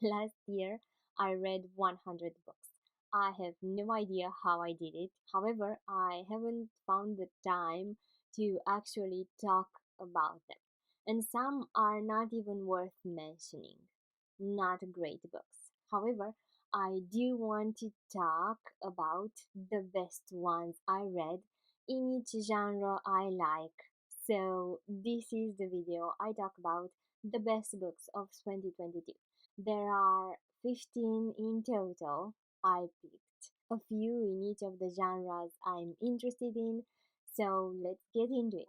Last year, I read 100 books. I have no idea how I did it. However, I haven't found the time to actually talk about them. And some are not even worth mentioning. Not great books. However, I do want to talk about the best ones I read in each genre I like. So, this is the video I talk about the best books of 2022. There are 15 in total. I picked a few in each of the genres I'm interested in. So let's get into it.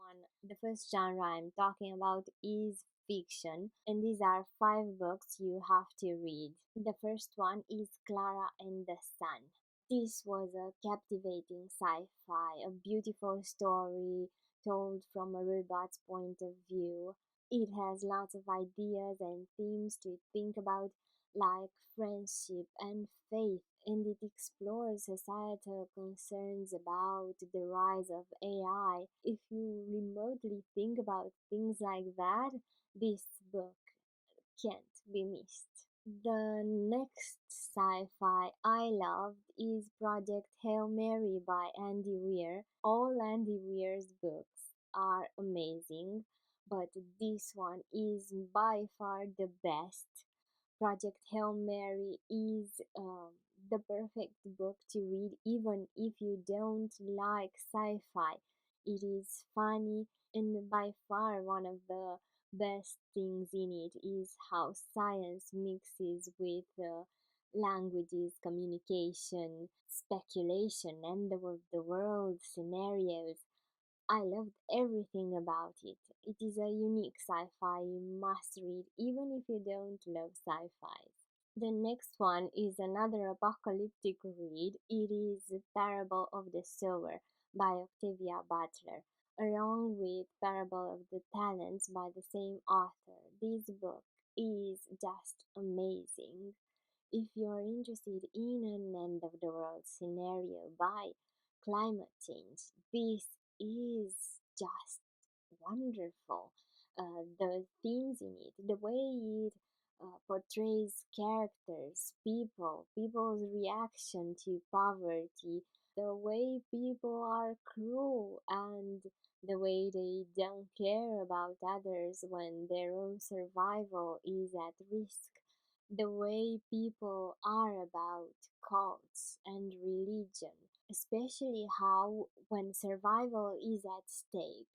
The first genre I'm talking about is fiction, and these are five books you have to read. The first one is Clara and the Sun. This was a captivating sci fi, a beautiful story told from a robot's point of view. It has lots of ideas and themes to think about, like friendship and faith, and it explores societal concerns about the rise of AI. If you remotely think about things like that, this book can't be missed. The next sci fi I loved is Project Hail Mary by Andy Weir. All Andy Weir's books are amazing, but this one is by far the best. Project Hail Mary is the perfect book to read even if you don't like sci fi. It is funny, and by far one of the best things in it is how science mixes with languages, communication, speculation, and the world scenarios. I loved everything about it. It is a unique sci-fi you must read even if you don't love sci-fi. The next one is another apocalyptic read. It is Parable of the Sower by Octavia Butler, along with Parable of the Talents by the same author. This book is just amazing. If you're interested in an end of the world scenario by climate change, this is just wonderful. The themes in it, the way it portrays characters, people's reaction to poverty, the way people are cruel, and the way they don't care about others when their own survival is at risk, the way people are about cults and religion, especially how, when survival is at stake,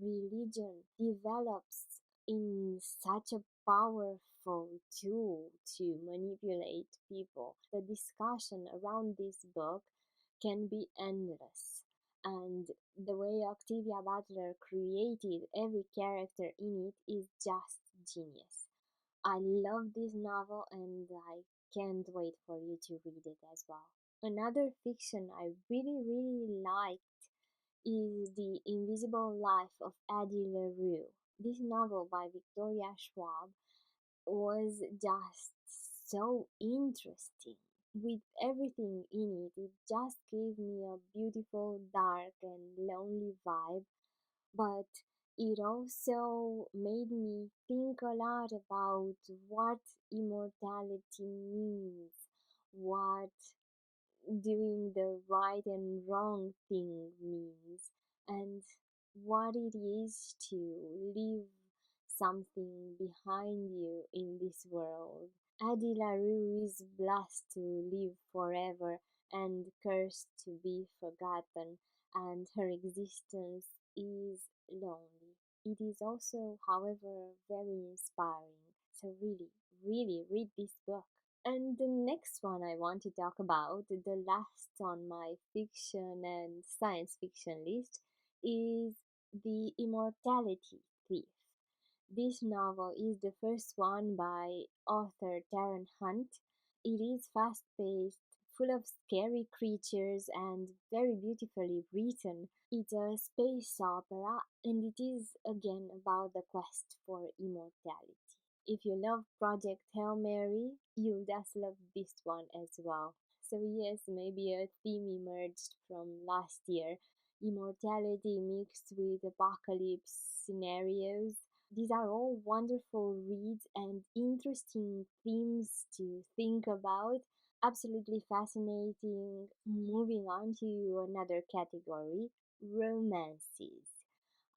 religion develops in such a powerful tool to manipulate people. The discussion around this book can be endless. And the way Octavia Butler created every character in it is just genius. I love this novel and I can't wait for you to read it as well. Another fiction I really liked is The Invisible Life of Addie LaRue. This novel by Victoria Schwab was just so interesting. With everything in it, it just gave me a beautiful, dark, and lonely vibe, but it also made me think a lot about what immortality means, what doing the right and wrong thing means, and what it is to leave something behind you in this world. Addie LaRue is blessed to live forever and cursed to be forgotten, and her existence is lonely. It is also, however, very inspiring. So, really read this book. And the next one I want to talk about, the last on my fiction and science fiction list, is The Immortality Thief. This novel is the first one by author Taron Hunt. It is fast paced, full of scary creatures, and very beautifully written. It's a space opera, and it is again about the quest for immortality. If you love Project Hail Mary, you'll just love this one as well. So, yes, maybe a theme emerged from last year, immortality mixed with apocalypse scenarios. These are all wonderful reads and interesting themes to think about. Absolutely fascinating. Moving on to another category, romances.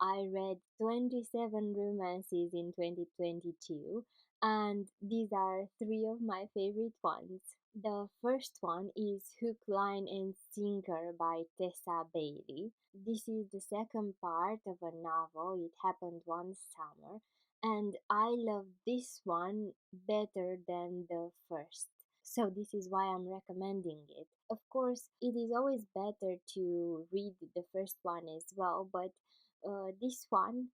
I read 27 romances in 2022, and these are three of my favorite ones. The first one is Hook, Line, and Sinker by Tessa Bailey. This is the second part of a novel. It happened one summer, and I love this one better than the first. So this is why I'm recommending it. Of course, it is always better to read the first one as well, but this one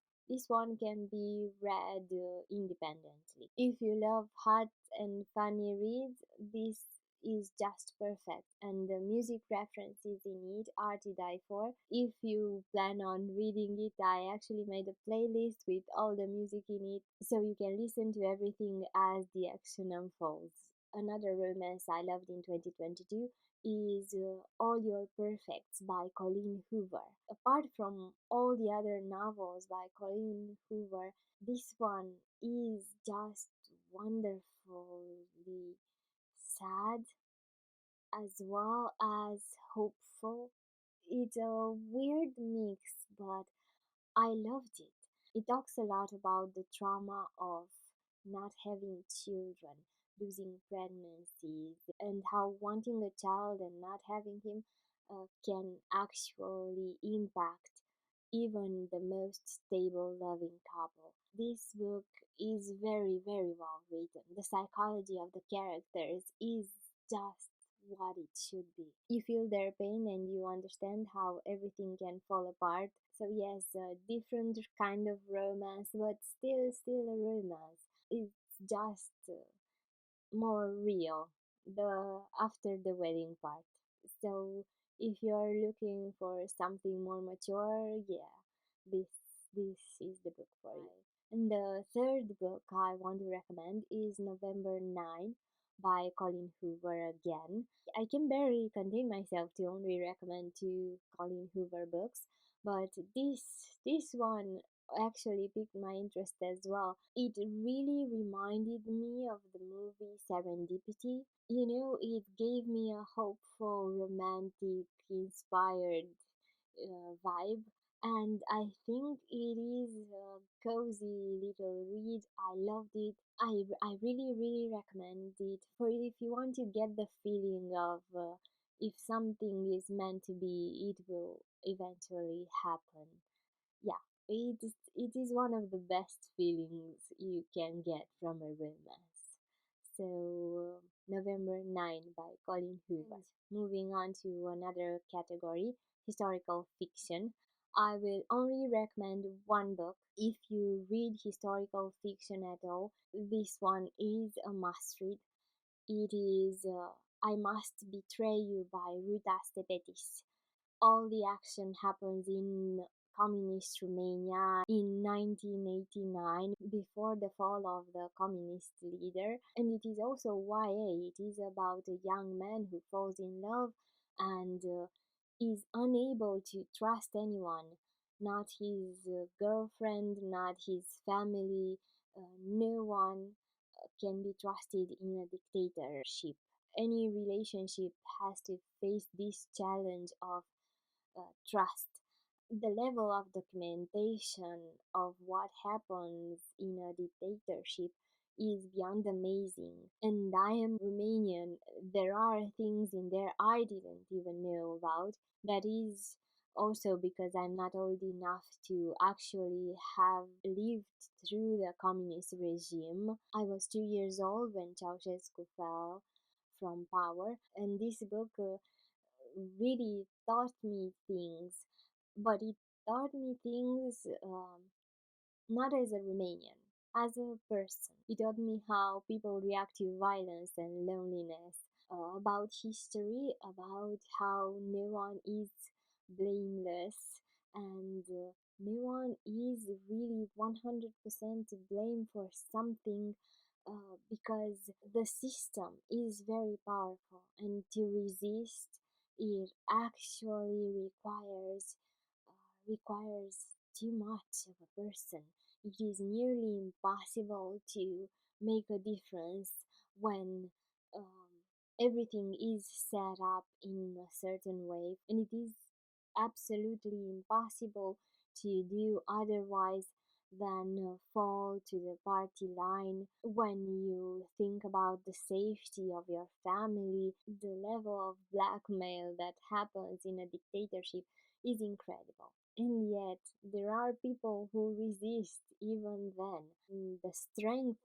can be read independently. If you love hot and funny reads, this is just perfect, and the music references in it are to die for. If you plan on reading it, I actually made a playlist with all the music in it so you can listen to everything as the action unfolds. Another romance I loved in 2022 is All Your Perfects by Colleen Hoover. Apart from all the other novels by Colleen Hoover, this one is just wonderfully sad as well as hopeful. It's a weird mix, but I loved it. It talks a lot about the trauma of not having children, losing pregnancies, and how wanting a child and not having him can actually impact even the most stable, loving couple. This book is very, very well written. The psychology of the characters is just what it should be. You feel their pain and you understand how everything can fall apart. So yes, a different kind of romance, but still a romance. It's just more real the after the wedding part. So if you're looking for something more mature, yeah, this this is the book for you. And the third book I want to recommend is November 9 by Colin Hoover again. I can barely contain myself to only recommend two Colin Hoover books, but this one actually piqued my interest as well. It really reminded me of the movie Serendipity. It gave me a hopeful, romantic, inspired vibe, and I think it is a cozy little read. I loved it. I really, really recommend it for if you want to get the feeling of if something is meant to be, it will eventually happen. Yeah, it is one of the best feelings you can get from a romance. So, November 9 by Colin Hoover. Moving on to another category, historical fiction. I will only recommend one book. If you read historical fiction at all, this one is a must read. It is I Must Betray You by Ruta Stepetis. All the action happens in communist Romania in 1989 before the fall of the communist leader, and it is also YA. It is about a young man who falls in love and is unable to trust anyone, not his girlfriend, not his family, no one can be trusted in a dictatorship. Any relationship has to face this challenge of trust. The level of documentation of what happens in a dictatorship is beyond amazing. And I am Romanian. There are things in there I didn't even know about. That is also because I'm not old enough to actually have lived through the communist regime. I was 2 years old when Ceausescu fell from power, and this book really taught me things, but it taught me things not as a Romanian, as a person. It taught me how people react to violence and loneliness, about history, about how no one is blameless, and no one is really 100% to blame for something because the system is very powerful, and to resist it actually requires too much of a person. It is nearly impossible to make a difference when everything is set up in a certain way, and it is absolutely impossible to do otherwise than fall to the party line. When you think about the safety of your family, the level of blackmail that happens in a dictatorship is incredible. And yet, there are people who resist even then. The strength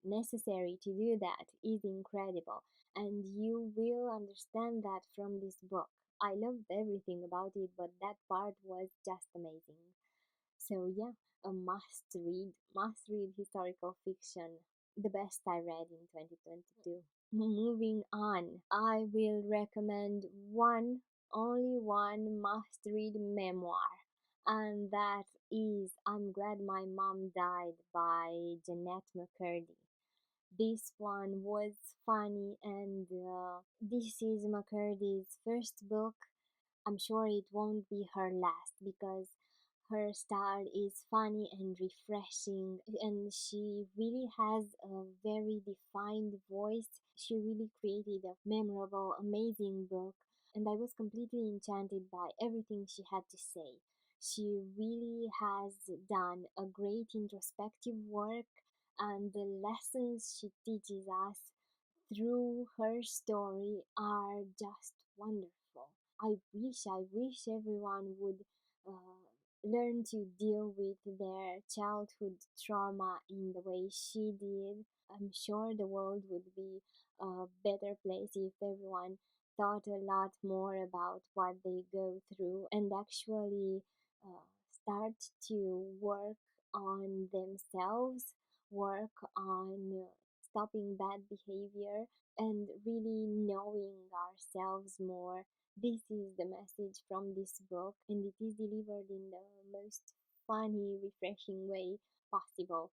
necessary to do that is incredible, and you will understand that from this book. I loved everything about it, but that part was just amazing. So yeah, a must read historical fiction, the best I read in 2022. Moving on, I will recommend only one must read memoir, and that is I'm Glad My Mom Died by Jeanette McCurdy. This one was funny, and this is McCurdy's first book. I'm sure it won't be her last because her style is funny and refreshing, and she really has a very defined voice. She really created a memorable, amazing book, and I was completely enchanted by everything she had to say. She really has done a great introspective work, and the lessons she teaches us through her story are just wonderful. I wish everyone would learn to deal with their childhood trauma in the way she did. I'm sure the world would be a better place if everyone thought a lot more about what they go through and actually start to work on themselves, work on stopping bad behavior, and really knowing ourselves more. This is the message from this book, and it is delivered in the most funny, refreshing way possible.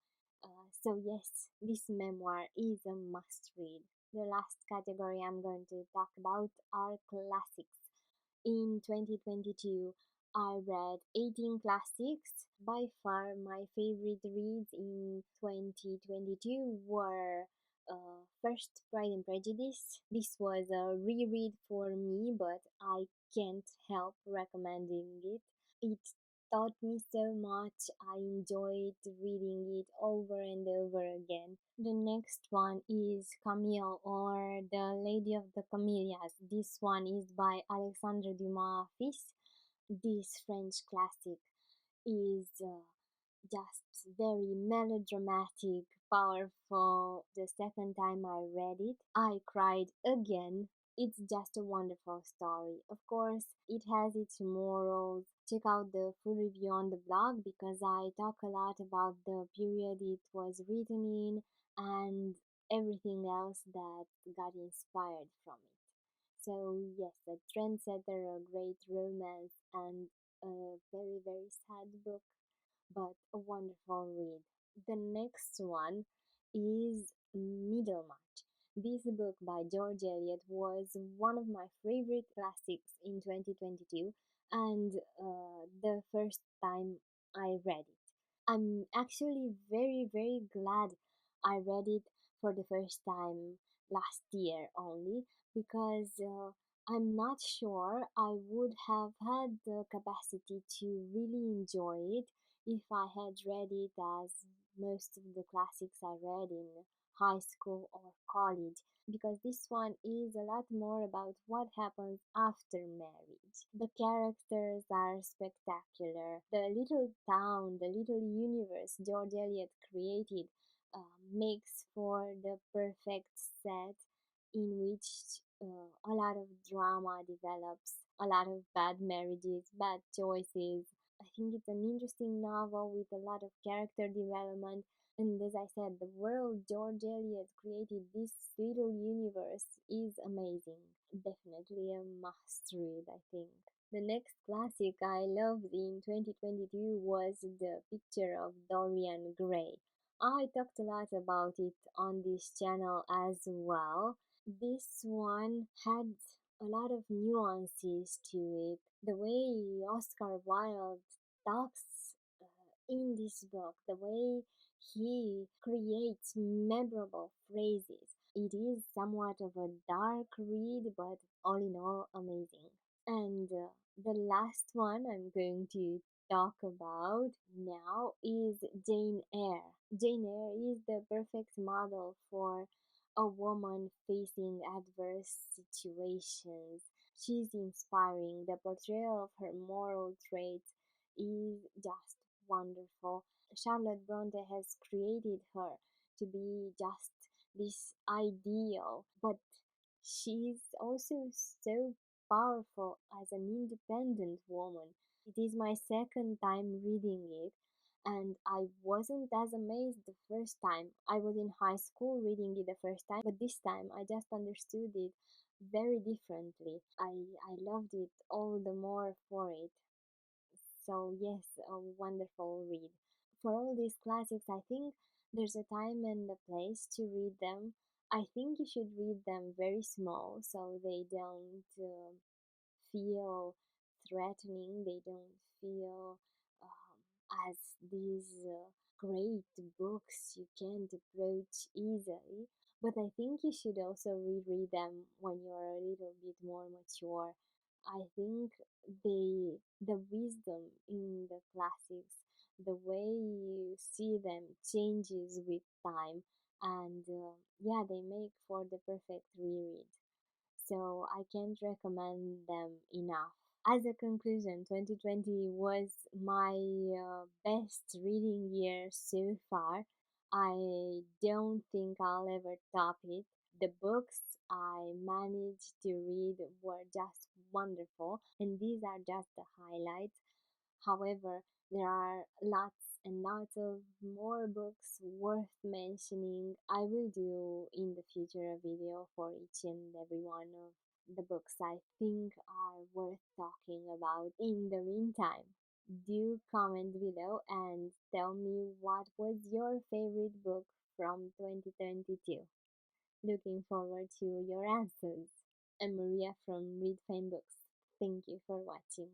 So, yes, this memoir is a must read. The last category I'm going to talk about are classics. In 2022, I read 18 classics. By far, my favorite reads in 2022 were first Pride and Prejudice. This was a reread for me, but I can't help recommending it. It taught me so much. I enjoyed reading it over and over again. The next one is Camille, or The Lady of the Camellias. This one is by Alexandre Dumas Fils. This French classic is just very melodramatic, powerful. The second time I read it, I cried again. It's just a wonderful story. Of course, it has its morals. Check out the full review on the blog because I talk a lot about the period it was written in and everything else that got inspired from it. So, yes, a trendsetter, a great romance, and a very, very sad book, but a wonderful read. The next one is Middlemarch. This book by George Eliot was one of my favorite classics in 2022 and the first time I read it. I'm actually very, very glad I read it for the first time last year only because I'm not sure I would have had the capacity to really enjoy it if I had read it as most of the classics I read in high school or college, because this one is a lot more about what happens after marriage. The characters are spectacular. The little town, the little universe George Eliot created makes for the perfect set in which a lot of drama develops, a lot of bad marriages, bad choices. I think it's an interesting novel with a lot of character development. And as I said, the world George Eliot created, this little universe, is amazing. Definitely a must read, I think. The next classic I loved in 2022 was The Picture of Dorian Gray. I talked a lot about it on this channel as well. This one had a lot of nuances to it. The way Oscar Wilde talks in this book, the way he creates memorable phrases. It is somewhat of a dark read, but all in all, amazing. And the last one I'm going to talk about now is Jane Eyre. Jane Eyre is the perfect model for a woman facing adverse situations. She's inspiring. The portrayal of her moral traits is just wonderful. Charlotte Bronte has created her to be just this ideal, but she's also so powerful as an independent woman. It is my second time reading it, and I wasn't as amazed the first time. I was in high school reading it the first time, but this time I just understood it very differently. I loved it all the more for it. So, yes, a wonderful read. For all these classics, I think there's a time and a place to read them. I think you should read them very small so they don't feel threatening, they don't feel as these great books you can't approach easily. But I think you should also reread them when you're a little bit more mature. I think the wisdom in the classics, the way you see them changes with time, and yeah, they make for the perfect reread. So I can't recommend them enough. As a conclusion, 2020 was my best reading year so far. I don't think I'll ever top it. The books I managed to read were just wonderful, and these are just the highlights. However, there are lots and lots of more books worth mentioning. I will do in the future a video for each and every one of the books I think are worth talking about. In the meantime, do comment below and tell me what was your favorite book from 2022. Looking forward to your answers. I'm Maria from Read Fame Books. Thank you for watching.